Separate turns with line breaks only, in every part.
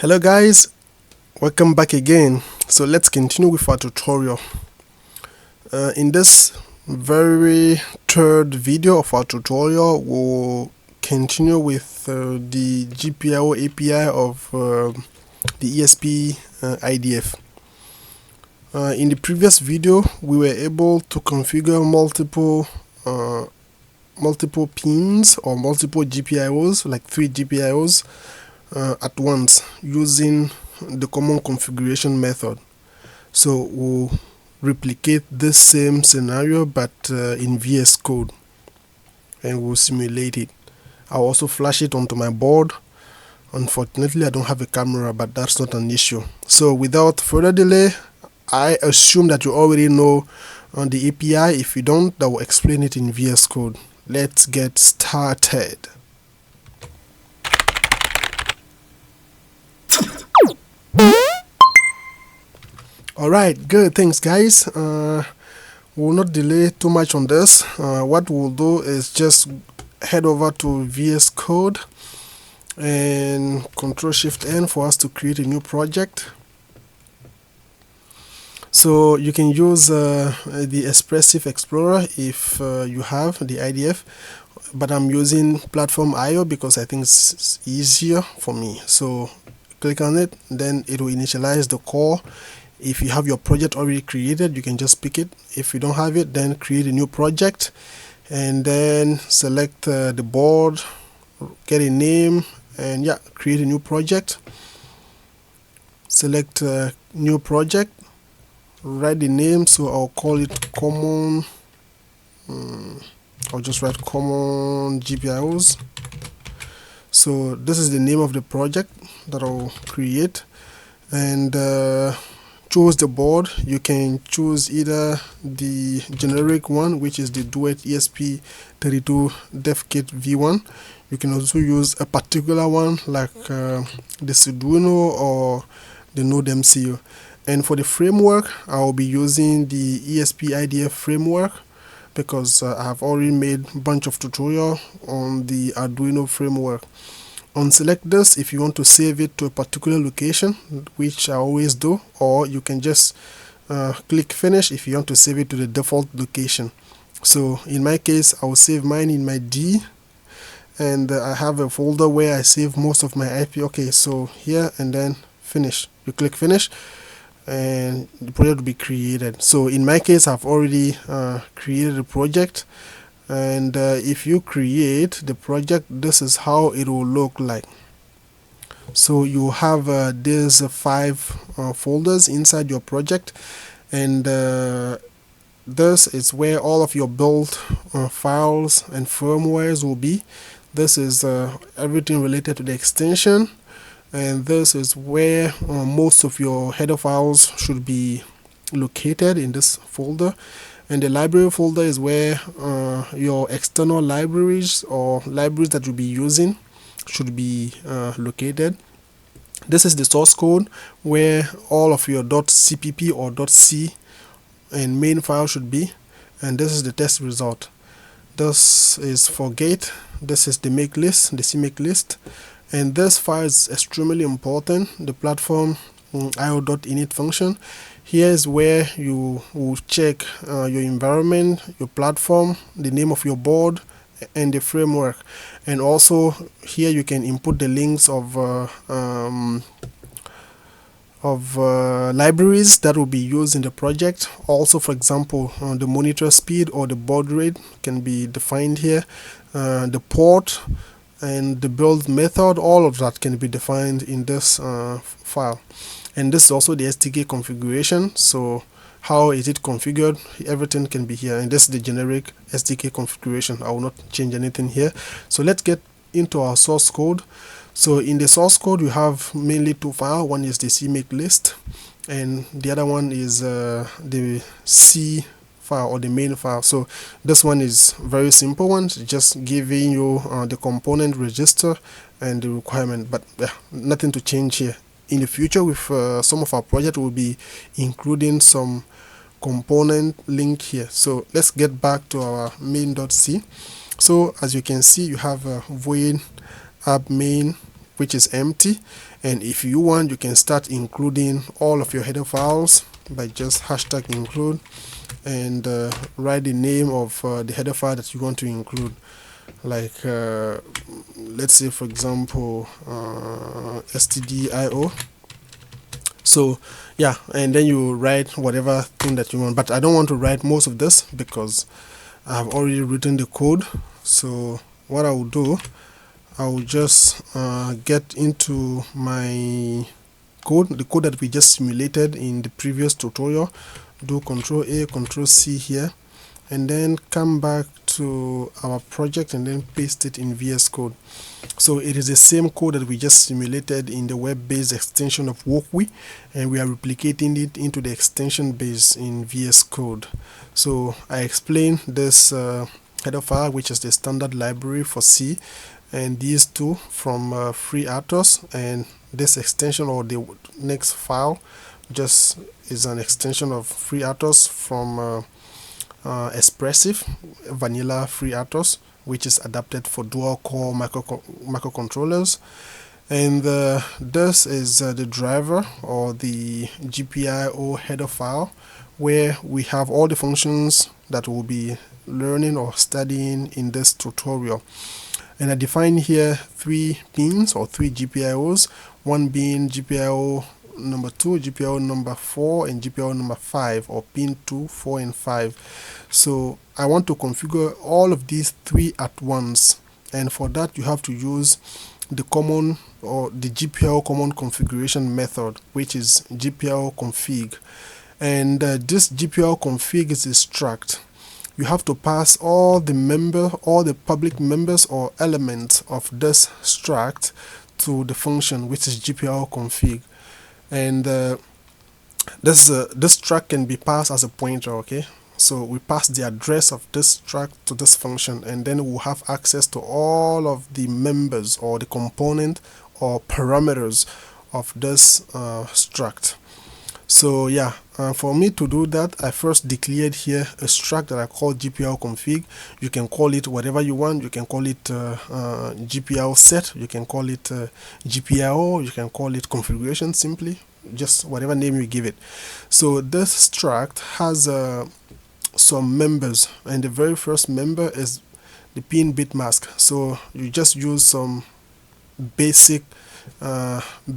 Hello guys, welcome back again. So let's continue with our tutorial. In this very third video of our tutorial, we'll continue with the GPIO API of the ESP IDF. In the previous video, we were able to configure multiple pins or multiple GPIOs, like 3 GPIOs at once using the common configuration method. So we'll replicate this same scenario but in VS Code, and we'll simulate it. I'll also flash it onto my board. Unfortunately, I don't have a camera, but that's not an issue. So without further delay, I assume that you already know on the API. If you don't, I will explain it in VS Code. Let's get started. Alright, good, thanks guys. We'll not delay too much on this. What we'll do is just head over to VS Code and Ctrl+Shift+N for us to create a new project. So you can use the Expressive Explorer if you have the IDF, but I'm using Platform IO because I think it's easier for me. So click on it, then it will initialize the core. If you have your project already created, you can just pick it. If you don't have it, then create a new project and then select the board, get a name, and yeah, create a new project. Select new project, write the name, so I'll call it common. I'll just write common GPIOs. So this is the name of the project that I'll create, and choose the board. You can choose either the generic one, which is the Duet ESP32 DevKit V1. You can also use a particular one like the Arduino or the Node MCU. And for the framework, I will be using the ESP IDF framework because I have already made a bunch of tutorial on the Arduino framework. Unselect this if you want to save it to a particular location, which I always do, or you can just click finish if you want to save it to the default location. So in my case, I will save mine in my D, and I have a folder where I save most of my IP. Okay, so here and then finish. You click finish and the project will be created. So in my case, I've already created a project. And if you create the project, this is how it will look like. So you have these 5 folders inside your project, and this is where all of your build files and firmwares will be. This is everything related to the extension, and this is where most of your header files should be located in this folder. And the library folder is where your external libraries or libraries that you'll be using should be located. This is the source code where all of your .cpp or .c and main file should be. And this is the test result. This is for gate. This is the make list, the CMake list. And this file is extremely important, the platform io.init function. Here is where you will check your environment, your platform, the name of your board, and the framework. And also here you can input the links of libraries that will be used in the project. Also, for example, the monitor speed or the baud rate can be defined here. The port and the build method, all of that can be defined in this file. And this is also the SDK configuration. So how is it configured? Everything can be here. And this is the generic SDK configuration. I will not change anything here. So let's get into our source code. So in the source code, you have mainly 2 files. One is the CMake list, and the other one is the C file or the main file. So this one is very simple one, just giving you the component register and the requirement, but nothing to change here. In the future, with some of our project, we'll be including some component link here. So let's get back to our main.c. So as you can see, you have a void app main which is empty, and if you want, you can start including all of your header files by just hashtag include and write the name of the header file that you want to include, like let's say for example stdio. So yeah, and then you write whatever thing that you want, but I don't want to write most of this because I've already written the code. So what I will do, I will just get into my code, the code that we just simulated in the previous tutorial, do Control A, Control C here, and then come back to our project and then paste it in VS Code. So it is the same code that we just simulated in the web-based extension of WOKWI, and we are replicating it into the extension base in VS Code. So I explained this header file, which is the standard library for C, and these two from FreeRTOS, and this extension or the next file just is an extension of FreeRTOS from Expressive vanilla FreeRTOS, which is adapted for dual core microcontrollers. And this is the driver or the GPIO header file, where we have all the functions that we'll be learning or studying in this tutorial. And I define here 3 pins or 3 GPIOs, one being GPIO number 2, GPIO number 4, and GPIO number 5, or pin 2, 4, and 5. So I want to configure all of these 3 at once, and for that you have to use the common or the GPIO common configuration method, which is GPIO config. And this GPIO config is a struct. You have to pass all the public members or elements of this struct to the function, which is GPIO config. And this struct can be passed as a pointer. Okay, so we pass the address of this struct to this function, and then we'll have access to all of the members or the component or parameters of this struct. So yeah, for me to do that, I first declared here a struct that I call GPIO config. You can call it whatever you want. You can call it GPIO set, you can call it GPIO, you can call it configuration, simply just whatever name you give it. So this struct has some members, and the very first member is the pin bit mask. So you just use some basic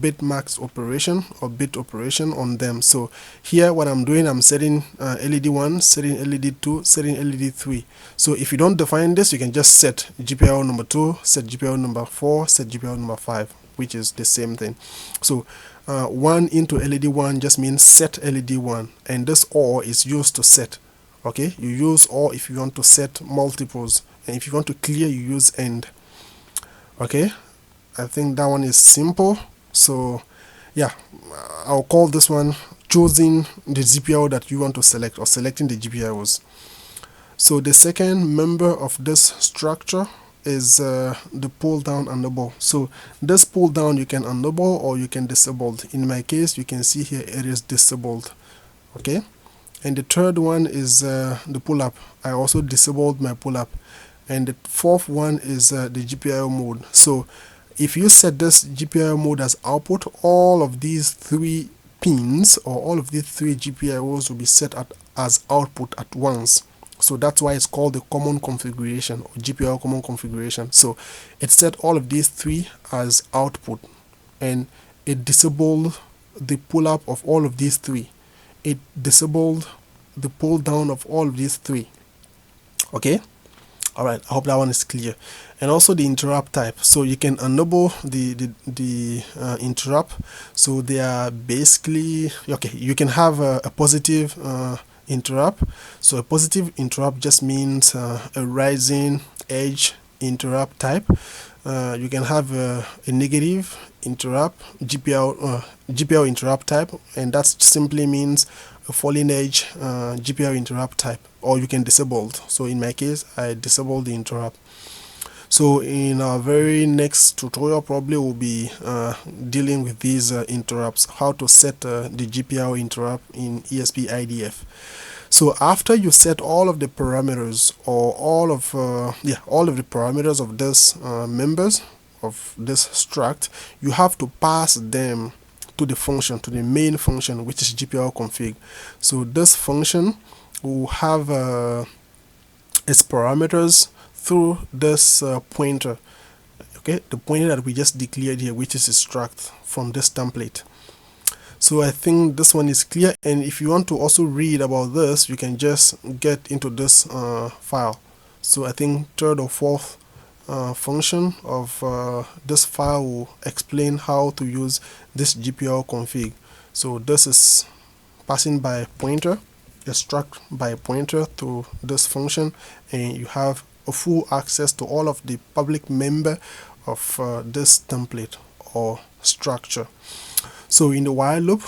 bit max operation or bit operation on them. So here what I'm doing, I'm setting LED 1, setting LED 2, setting LED 3. So if you don't define this, you can just set GPIO number 2, set GPIO number 4, set GPIO number 5, which is the same thing. So 1 into LED 1 just means set LED 1, and this OR is used to set. Okay, you use OR if you want to set multiples, and if you want to clear, you use AND. Okay, I think that one is simple. So yeah, I'll call this one choosing the GPIO that you want to select, or selecting the GPIOs. So the second member of this structure is the pull down enable. So this pull down you can enable or you can disable. In my case, you can see here it is disabled. Okay, and the third one is the pull up. I also disabled my pull up. And the fourth one is the GPIO mode. So if you set this GPIO mode as output, all of these 3 pins or all of these 3 GPIOs will be set as output at once. So that's why it's called the common configuration, or GPIO common configuration. So it set all of these 3 as output, and it disabled the pull up of all of these 3. It disabled the pull down of all of these 3. Okay, all right, I hope that one is clear. And also the interrupt type. So you can enable the interrupt. So they are basically, okay, you can have a positive interrupt. So a positive interrupt just means a rising edge interrupt type. You can have a negative interrupt, GPIO interrupt type, and that simply means a falling edge GPIO interrupt type, or you can disable. So in my case, I disabled the interrupt. So in our very next tutorial, probably we'll be dealing with these interrupts, how to set the GPIO interrupt in ESP IDF. So after you set all of the parameters, or all of the parameters of this members of this struct, you have to pass them to the function, to the main function, which is GPIO config. So this function will have its parameters through this pointer, okay, the pointer that we just declared here, which is a struct from this template. So I think this one is clear, and if you want to also read about this, you can just get into this file. So I think third or fourth function of this file will explain how to use this GPIO config. So this is passing by pointer, a struct by pointer to this function, and you have a full access to all of the public member of this template or structure. So in the while loop,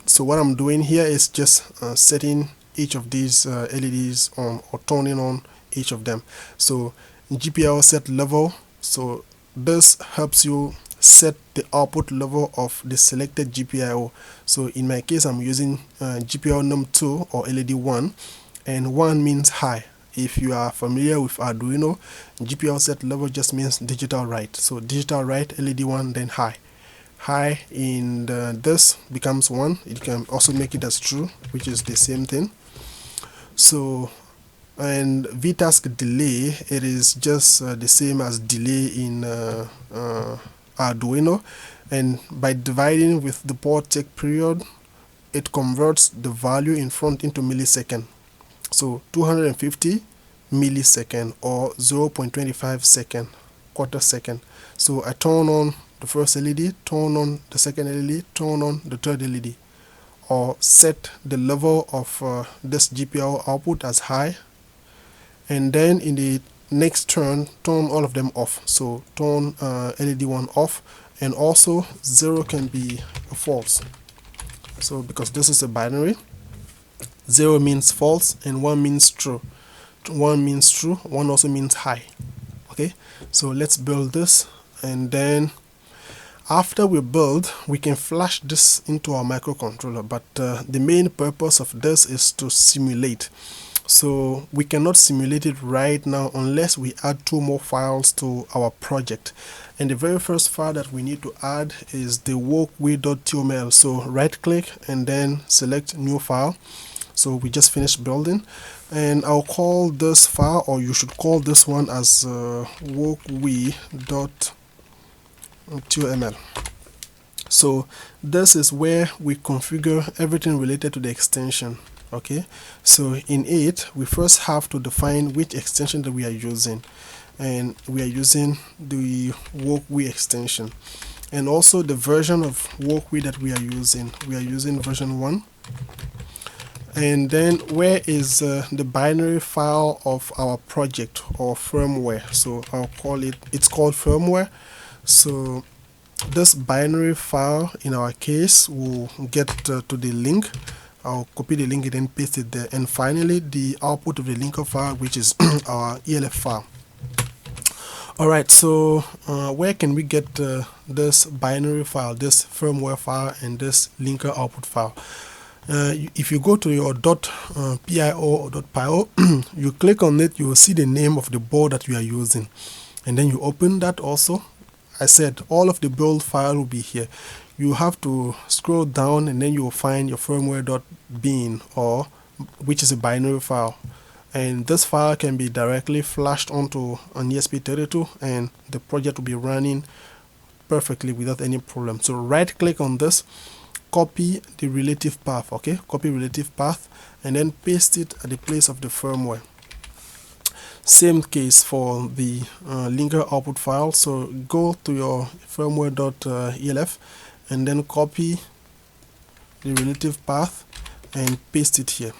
so what I'm doing here is just setting each of these LEDs on, or turning on each of them. So GPIO set level, so this helps you set the output level of the selected GPIO. So in my case, I'm using GPIO num2 or LED 1, and 1 means high. If you are familiar with Arduino, GPIO set level just means digital write. So digital write LED 1, then high. High in this becomes 1. You can also make it as true, which is the same thing. So, and vtask delay, it is just the same as delay in Arduino, and by dividing with the port take period, it converts the value in front into millisecond. So 250 millisecond or 0.25 second, quarter second. So I turn on the first LED, turn on the second LED, turn on the third LED, or set the level of this GPIO output as high, and then in the next turn all of them off. So turn LED 1 off, and also 0 can be false. So because this is a binary, 0 means false and 1 means true. 1 means true, 1 also means high. Okay, so let's build this, and then after we build, we can flash this into our microcontroller, but the main purpose of this is to simulate. So we cannot simulate it right now unless we add 2 more files to our project. And the very first file that we need to add is the WOKWI.toml. So right click and then select new file. So we just finished building, and I'll call this file, or you should call this one as WOKWI.toml. So this is where we configure everything related to the extension. Okay, so in it, we first have to define which extension that we are using, and we are using the WOKWI extension, and also the version of WOKWI that we are using. We are using version 1. And then where is the binary file of our project or firmware? So I'll call it, it's called firmware. So this binary file in our case will get to the link. I'll copy the link and then paste it there. And finally, the output of the linker file, which is our ELF file. Alright, so where can we get this binary file, this firmware file, and this linker output file? If you go to your .pio or .pio, you click on it, you will see the name of the board that you are using, and then you open that. Also, I said all of the build file will be here. You have to scroll down, and then you will find your firmware.bin, or which is a binary file, and this file can be directly flashed onto an ESP32, and the project will be running perfectly without any problem. So right click on this, copy the relative path, okay, copy relative path, and then paste it at the place of the firmware. Same case for the linker output file. So go to your firmware.elf and then copy the relative path and paste it here.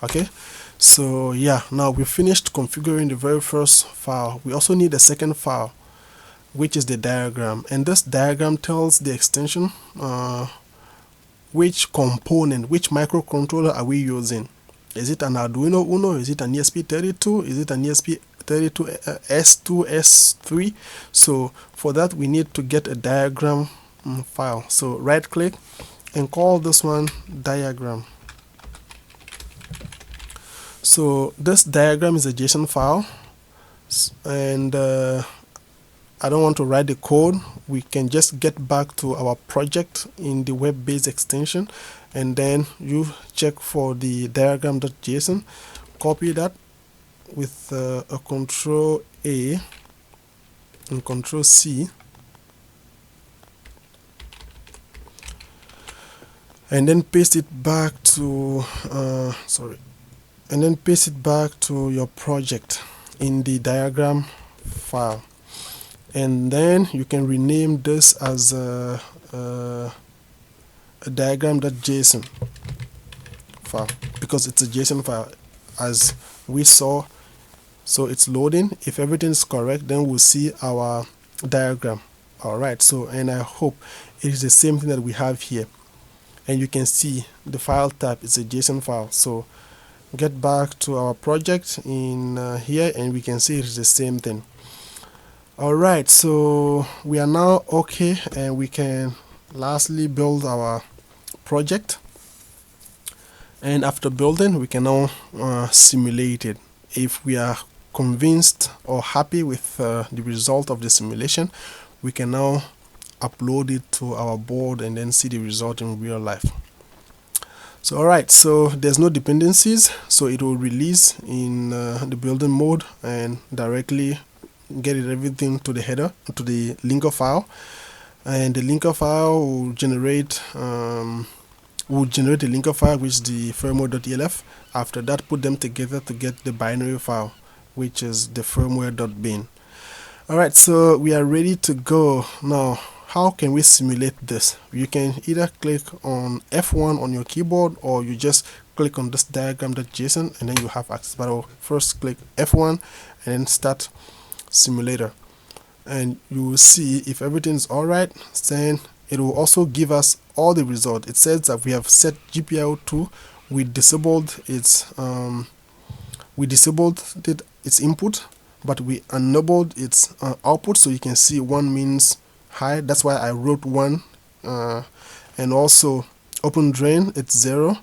Okay, so yeah, now we finished configuring the very first file. We also need a second file, which is the diagram, and this diagram tells the extension which component, which microcontroller are we using. Is it an Arduino Uno? Is it an ESP32? Is it an ESP32 S2, S3? So for that, we need to get a diagram file. So right click and call this one diagram. So this diagram is a JSON file, and I don't want to write the code, we can just get back to our project in the web-based extension, and then you check for the diagram.json, copy that with a Control A and Control C, and then paste it back to and then paste it back to your project in the diagram file, and then you can rename this as a diagram.json file, because it's a JSON file as we saw. So it's loading. If everything is correct, then we'll see our diagram. Alright, so and I hope it is the same thing that we have here, and you can see the file type is a JSON file. So get back to our project in here, and we can see it is the same thing. Alright, so we are now okay, and we can lastly build our project, and after building we can now simulate it. If we are convinced or happy with the result of the simulation, we can now upload it to our board and then see the result in real life. So alright, so there's no dependencies, so it will release in the building mode and directly get it everything to the header, to the linker file, and the linker file will generate a linker file, which is the firmware.elf. After that, put them together to get the binary file, which is the firmware.bin. Alright, so we are ready to go. Now, how can we simulate this? You can either click on F1 on your keyboard, or you just click on this diagram.json and then you have access. But I'll first click F1 and then start simulator, and you will see if everything is alright. Then it will also give us all the result. It says that we have set GPIO 2, we disabled its input, but we enabled its output. So you can see 1 means high, that's why I wrote 1, and also open drain, it's 0,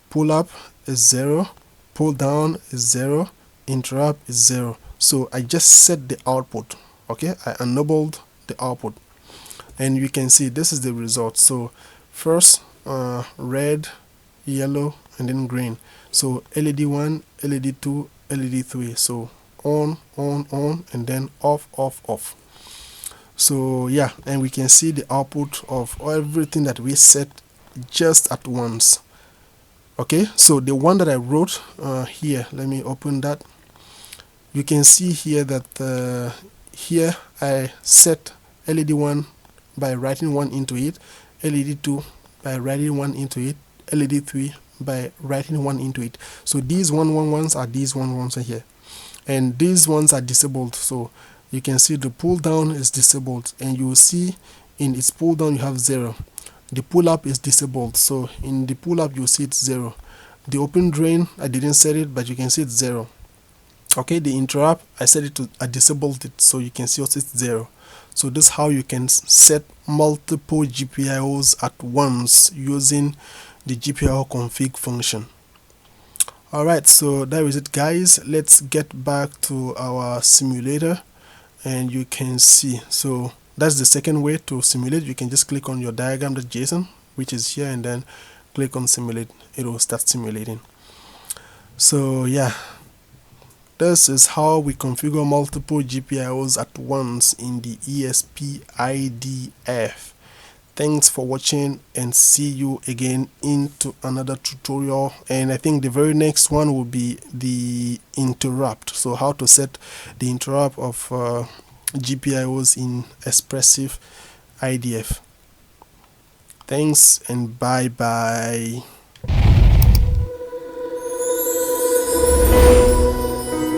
pull up is 0, pull down is 0, interrupt is 0. So I just set the output. Okay, I enabled the output, and you can see this is the result. So first red, yellow, and then green. So LED 1, LED 2, LED 3. So on, and then off, off. So yeah, and we can see the output of everything that we set just at once. Okay, so the one that I wrote here, let me open that. You can see here that here I set LED 1 by writing 1 into it, LED 2 by writing 1 into it, LED 3 by writing 1 into it. So these 111s are these 111s here, and these ones are disabled. So you can see the pull down is disabled, and you will see in its pull down you have 0. The pull up is disabled, so in the pull up you see it's 0. The open drain, I didn't set it, but you can see it's 0. Okay, the interrupt, I set it to, I disabled it, so you can see also it's 0. So this is how you can set multiple GPIOs at once using the GPIO config function. Alright, so that is it, guys. Let's get back to our simulator, and you can see, so that's the second way to simulate. You can just click on your diagram.json, which is here, and then click on simulate. It will start simulating. So yeah, this is how we configure multiple GPIOs at once in the ESP IDF. Thanks for watching, and see you again into another tutorial. And I think the very next one will be the interrupt. So how to set the interrupt of GPIOs in Expressive IDF. Thanks and bye bye.